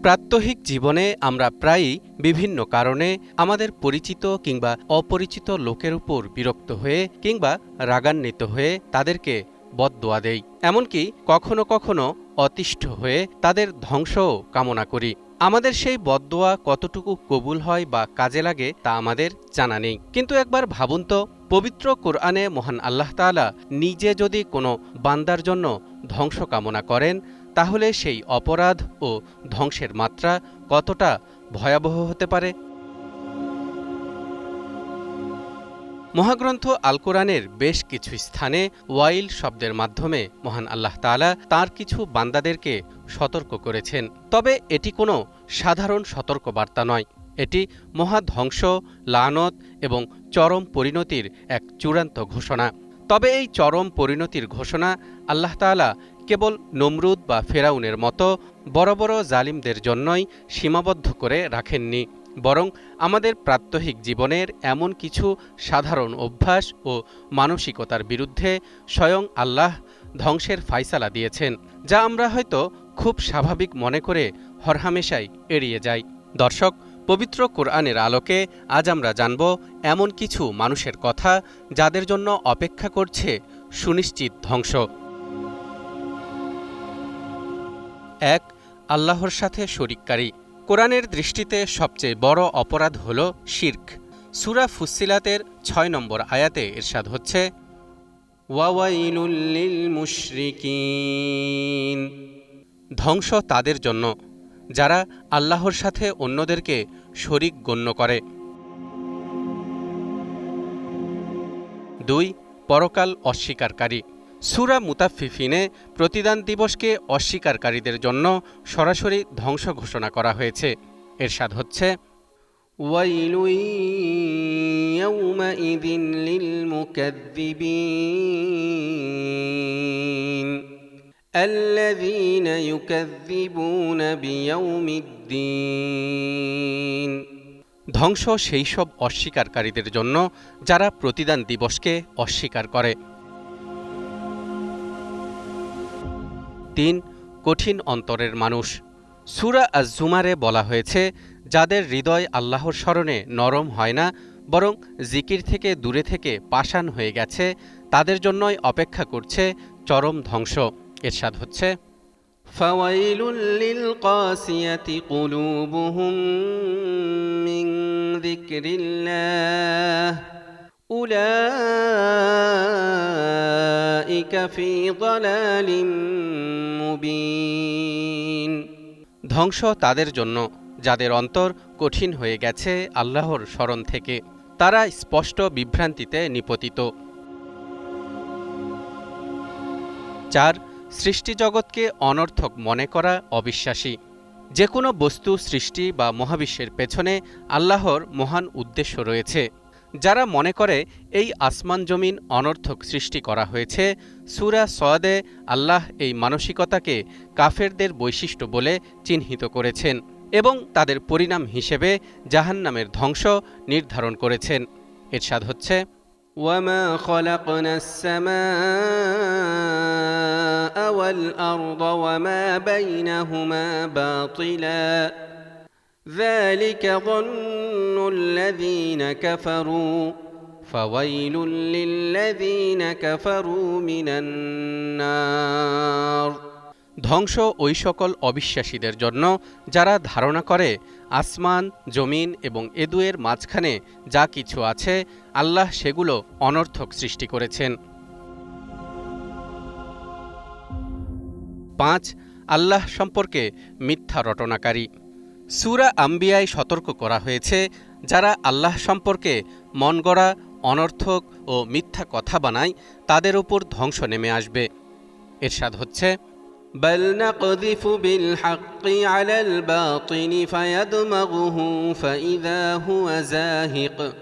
প্রাত্যহিক জীবনে আমরা প্রায়ই বিভিন্ন কারণে আমাদের পরিচিত কিংবা অপরিচিত লোকের উপর বিরক্ত হয়ে কিংবা রাগান্বিত হয়ে তাদেরকে বদদোয়া দেই, এমনকি কখনো কখনো অতিষ্ঠ হয়ে তাদের ধ্বংসও কামনা করি। আমাদের সেই বদদোয়া কতটুকু কবুল হয় বা কাজে লাগে তা আমাদের জানা নেই। কিন্তু একবার ভাবুন তো, পবিত্র কোরআনে মহান আল্লাহ তাআলা নিজে যদি কোনো বান্দার জন্য ধ্বংস কামনা করেন, তাহলে সেই অপরাধ ও ধ্বংসের মাত্রা কতটা ভয়াবহ হতে পারে। মহাগ্রন্থ আল কোরআনের বেশ কিছু স্থানে ওয়াইল শব্দের মাধ্যমে মহান আল্লাহ তাআলা তাঁর কিছু বান্দাদেরকে সতর্ক করেছেন। তবে এটি কোনো সাধারণ সতর্কবার্তা নয়, এটি মহাধ্বংস, লানত এবং চরম পরিণতির এক চূড়ান্ত ঘোষণা। তবে এই চরম পরিণতির ঘোষণা আল্লাহ তাআলা কেবল নমরুদ বা ফেরাউনের মতো বড় বড় জালিমদের জন্যই সীমাবদ্ধ করে রাখেননি, বরং আমাদের প্রাত্যহিক জীবনের এমন কিছু সাধারণ অভ্যাস ও মানসিকতার বিরুদ্ধে স্বয়ং আল্লাহ ধ্বংসের ফায়সালা দিয়েছেন, যা আমরা হয়তো খুব স্বাভাবিক মনে করে হরহামেশাই এড়িয়ে যাই। দর্শক, পবিত্র কোরআনের আলোকে আজ আমরা জানব এমন কিছু মানুষের কথা যাদের জন্য অপেক্ষা করছে সুনিশ্চিত ধ্বংস। ১. আল্লাহর সাথে শরিককারী। কোরআনের দৃষ্টিতে সবচেয়ে বড় অপরাধ হল শিরক। সূরা ফুসসিলাতের ৬ নম্বর আয়াতে ইরশাদ হচ্ছে, ওয়াওয়াইলুল লিল মুশরিকিন। ধ্বংস তাদের জন্য যারা আল্লাহর সাথে অন্যদেরকে শরিক গণ্য করে। ২. পরকাল অস্বীকারী। সূরা মুতাফফিফিনে প্রতিদান দিবসকে অস্বীকারীদের জন্য সরাসরি ধ্বংস ঘোষণা করা হয়েছে। ইরশাদ হচ্ছে, ওয়াইলু ইয়াউমাইযিন লিল মুকাযযিবিন আল্লাযীনা ইউকাযযিবুনা বিয়াউমিদ্দিন। ধ্বংস সেই সব অস্বীকারীদের জন্য যারা প্রতিদান দিবসকে অস্বীকার করে। ৩. কঠিন অন্তরের মানুষ। সূরা আজ-জুমারে বলা হয়েছে, যাদের হৃদয় আল্লাহর স্মরণে নরম হয় না, বরং জিকির থেকে দূরে থেকে পাষাণ হয়ে গেছে, তাদের জন্যই অপেক্ষা করছে চরম ধ্বংস। ইরশাদ হচ্ছে, ফাওয়াইলুল লিল কাসিয়াতি কুলুবুহুম মিন যিকরিল্লাহ উলাইকা ফি যালালিম মুবিন। ধ্বংস তাদের জন্য যাদের অন্তর কঠিন হয়ে গেছে আল্লাহর স্মরণ থেকে, তারা স্পষ্ট বিভ্রান্তিতে নিপতিত। ৪. সৃষ্টিজগৎকে অনর্থক মনে করা অবিশ্বাসী। যে কোনো বস্তু সৃষ্টি বা মহাবিশ্বের পেছনে আল্লাহর মহান উদ্দেশ্য রয়েছে। যারা মনে করে এই আসমান জমিন অনর্থক সৃষ্টি করা হয়েছে, সূরা সওয়াদে আল্লাহ এই মানসিকতাকে কাফেরদের বৈশিষ্ট্য বলে চিহ্নিত করেছেন এবং তাদের পরিণাম হিসেবে জাহান্নামের ধ্বংস নির্ধারণ করেছেন। ইরশাদ হচ্ছে, ওয়ামা খালাকনাস সামাআ ওয়াল আরদা ওয়ামা বাইনাহুমা বাতিলা যালিকা যান্নুল লাযীনা কাফারু ফাওয়াইলুল লিল্লাযীনা কাফারু মিনান নার। ধ্বংস ওই সকল অবিশ্বাসীদের জন্য যারা ধারণা করে আসমান, জমিন এবং এ দুয়ের মাঝখানে যা কিছু আছে আল্লাহ সেগুলো অনর্থক সৃষ্টি করেছেন। ৫. আল্লাহ সম্পর্কে মিথ্যা রটনাকারী। সূরা আম্বিয়ায় সতর্ক করা হয়েছে, যারা আল্লাহ সম্পর্কে মনগড়া, অনর্থক ও মিথ্যা কথা বানায় তাদের উপর ধ্বংস নেমে আসবে। ইরশাদ হচ্ছে, বাল নাকযিফু বিল হাক্কি আলাল বাতিলি ফায়াদমাগুহু ফাইযা হুয়া যাহিক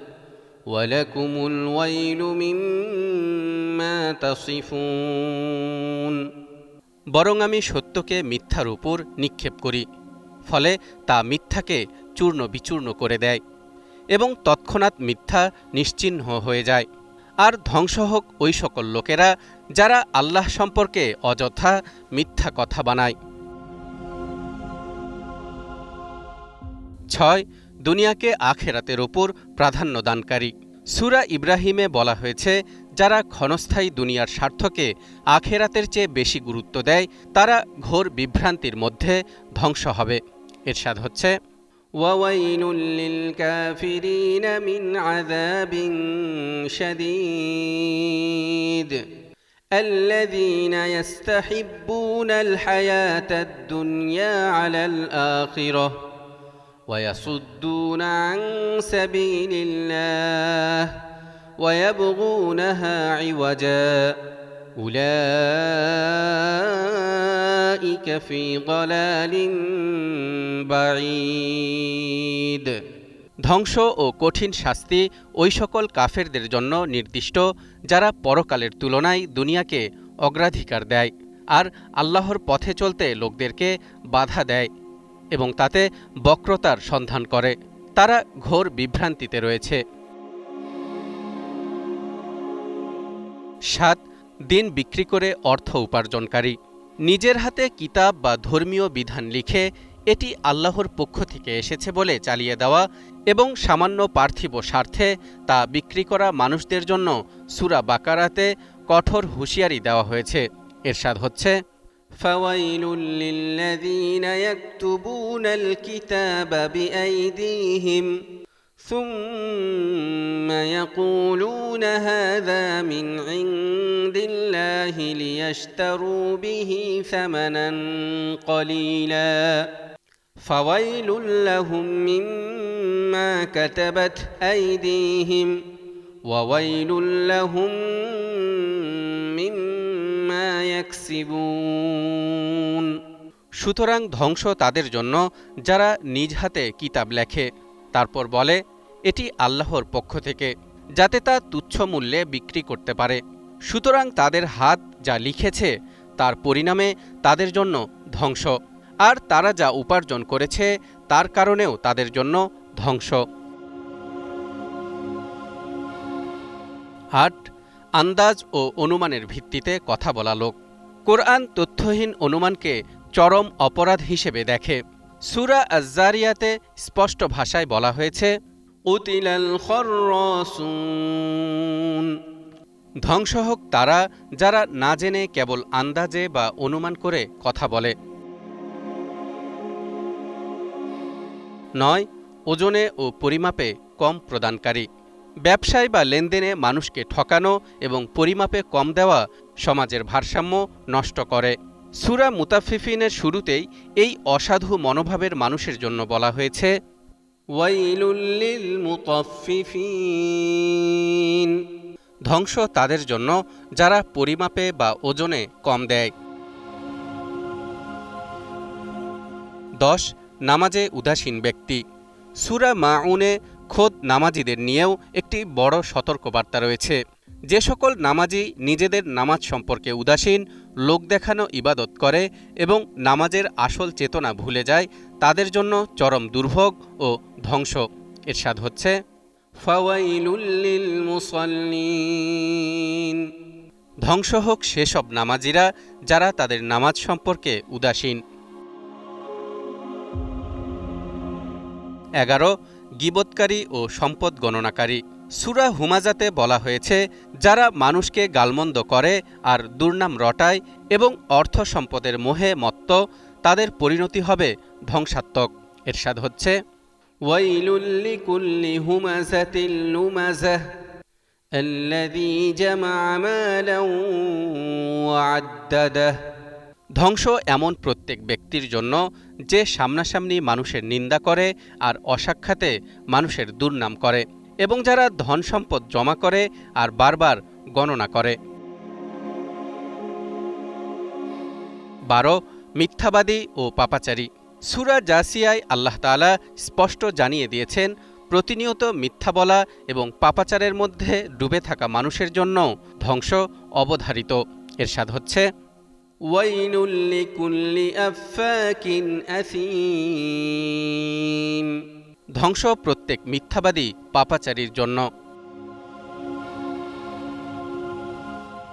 ওয়া লাকুমুল ওয়াইলু মিম্মা তাসিফুন। বরং আমি সত্যকে মিথ্যার উপর নিক্ষেপ করি, ফলে তা মিথ্যাকে চূর্ণ বিচূর্ণ করে দেয় এবং তৎক্ষণাৎ মিথ্যা নিশ্চিহ্ন হয়ে যায়। আর ধ্বংস হোক ওই সকল লোকেরা যারা আল্লাহ সম্পর্কে অযথা মিথ্যা কথা বানায়। 6. দুনিয়াকে আখেরাতের উপর প্রাধান্য দানকারী। সূরা ইব্রাহিমে বলা হয়েছে, যারা ক্ষণস্থায়ী দুনিয়ার স্বার্থকে আখেরাতের চেয়ে বেশি গুরুত্ব দেয় তারা ঘোর বিভ্রান্তির মধ্যে ধ্বংস হবে। ইরশাদ হচ্ছে, ওয়াওয়াইলুল লিল কাফিরিন মিন আযাবিন শাদীদ الذين يستحبون الحياة الدنيا على الآخرة ويصدون عن سبيل الله ويبغونها عوجا أولئك في ضلال بعيد। ধ্বংস ও কঠিন শাস্তি ওই সকল কাফেরদের জন্য নির্দিষ্ট যারা পরকালের তুলনায় দুনিয়াকে অগ্রাধিকার দেয় আর আল্লাহর পথে চলতে লোকদেরকে বাধা দেয় এবং তাতে বক্রতার সন্ধান করে। তারা ঘোর বিভ্রান্তিতে রয়েছে। 7. দিন বিক্রি করে অর্থ উপার্জনকারী। নিজের হাতে কিতাব বা ধর্মীয় বিধান লিখে এটি আল্লাহর পক্ষ থেকে এসেছে বলে চালিয়ে দেওয়া এবং সামান্য পার্থিব স্বার্থে তা বিক্রি করা মানুষদের জন্য সূরা বাকারাতে কঠোর হুঁশিয়ারি দেওয়া হয়েছে। ইরশাদ হচ্ছে, ফাওয়াইলুল লিল্লাযীনা ইয়াকতুবুনাল কিতাবা বিআইদিহিম সুম্মা ইয়াকুলুনা হাযা মিন ইনদিল্লাহি লিয়াশতারু বিহি সামানান কলিলা ফাওয়াইলুল লাহুম মিম্মা কাতাবাত আইদিহিম ওয়া ওয়াইলুল লাহুম মিম্মা ইয়াকসিবুন। সুতরাং ধ্বংস তাদের জন্য যারা নিজ হাতে কিতাব লেখে, তারপর বলে এটি আল্লাহর পক্ষ থেকে, যাতে তা তুচ্ছ মূল্যে বিক্রি করতে পারে। সুতরাং তাদের হাত যা লিখেছে তার পরিণামে তাদের জন্য ধ্বংস, আর তারা যা উপার্জন করেছে তার কারণেও তাদের জন্য ধ্বংস। 8. আন্দাজ ও অনুমানের ভিত্তিতে কথা বলা লোক। কোরআন তথ্যহীন অনুমানকে চরম অপরাধ হিসেবে দেখে। সূরা আয-যারিয়াতে স্পষ্ট ভাষায় বলা হয়েছে, উতিলাল খাররাসুন। ধ্বংস হোক তারা যারা না জেনে কেবল আন্দাজে বা অনুমান করে কথা বলে। 9. ওজনে ও পরিমাপে কম প্রদানকারী। ব্যবসায় বা লেনদেনে মানুষকে ঠকানো এবং পরিমাপে কম দেওয়া সমাজের ভারসাম্য নষ্ট করে। সূরা মুতাফফিফিনের শুরুতেই এই অসাধু মনোভাবের মানুষের জন্য বলা হয়েছে, ওয়াইলুল লিল মুতাফফিফিন। ধ্বংস তাদের জন্য যারা পরিমাপে বা ওজনে কম দেয়। 10. নামাজে উদাসীন ব্যক্তি। সূরা মাউনে খোদ নামাজীদের নিয়েও একটি বড় সতর্কবার্তা রয়েছে। যে সকল নামাজী নিজেদের নামাজ সম্পর্কে উদাসীন, লোক দেখানো ইবাদত করে এবং নামাজের আসল চেতনা ভুলে যায় তাদের জন্য চরম দুর্ভোগ ও ধ্বংস। ইরশাদ হচ্ছে, ফাওয়াইলুল লিল মুসাল্লিন। ধ্বংস হোক সেসব নামাজীরা যারা তাদের নামাজ সম্পর্কে উদাসীন। 11. গীবতকারী ও সম্পদ গণনাকারী। সূরা হুমাজাতে বলা হয়েছে, যারা মানুষকে গালমন্দ করে আর দুর্নাম রটায় এবং অর্থ সম্পদের মোহে মত্ত তাদের পরিণতি হবে ধ্বংসাত্মক। ইরশাদ হচ্ছে, ওয়াইলুল লিকুল্লি হুমাযাতিল লুমাযাহ আল্লাযী জামআ মালান ওয়া আদ্দাদাহ। ধ্বংস এমন প্রত্যেক ব্যক্তির জন্য যে সামনাসামনি মানুষের নিন্দা করে আর অসাক্ষাতে মানুষের দুর্নাম করে এবং যারা ধন সম্পদ জমা করে আর বারবার গণনা করে। 12. মিথ্যাবাদী ও পাপাচারী। সূরা জাসিয়ায় আল্লাহ তাআলা স্পষ্ট জানিয়ে দিয়েছেন, প্রতিনিয়ত মিথ্যা বলা এবং পাপাচারের মধ্যে ডুবে থাকা মানুষের জন্য ধ্বংস অবধারিত। ইরশাদ হচ্ছে, ওয়াইলুল লিকুল্লি আফফাকিন আসীম। ধ্বংস প্রত্যেক মিথ্যাবাদী পাপাচারীর জন্য।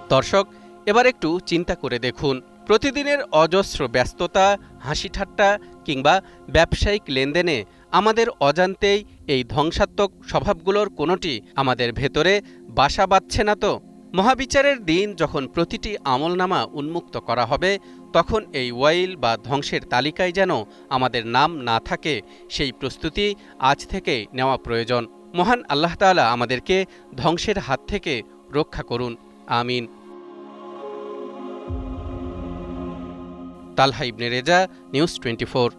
দর্শক, এবার একটু চিন্তা করে দেখুন, প্রতিদিনের অজস্র ব্যস্ততা, হাসি ঠাট্টা কিংবা ব্যবসায়িক লেনদেনে আমাদের অজান্তেই এই ধ্বংসাত্মক স্বভাবগুলোর কোনোটি আমাদের ভেতরে বাসা বাঁধছে না তো? মহাবিচারের দিন যখন প্রতিটি আমলনামা উন্মুক্ত করা হবে, তখন এই ওয়াইল বা ধ্বংসের তালিকায় যেন আমাদের নাম না থাকে, সেই প্রস্তুতি আজ থেকেই নেওয়া প্রয়োজন। মহান আল্লাহ তাআলা আমাদেরকে ধ্বংসের হাত থেকে রক্ষা করুন, আমিন। তালহা ইবনে রেজা, নিউজ 24।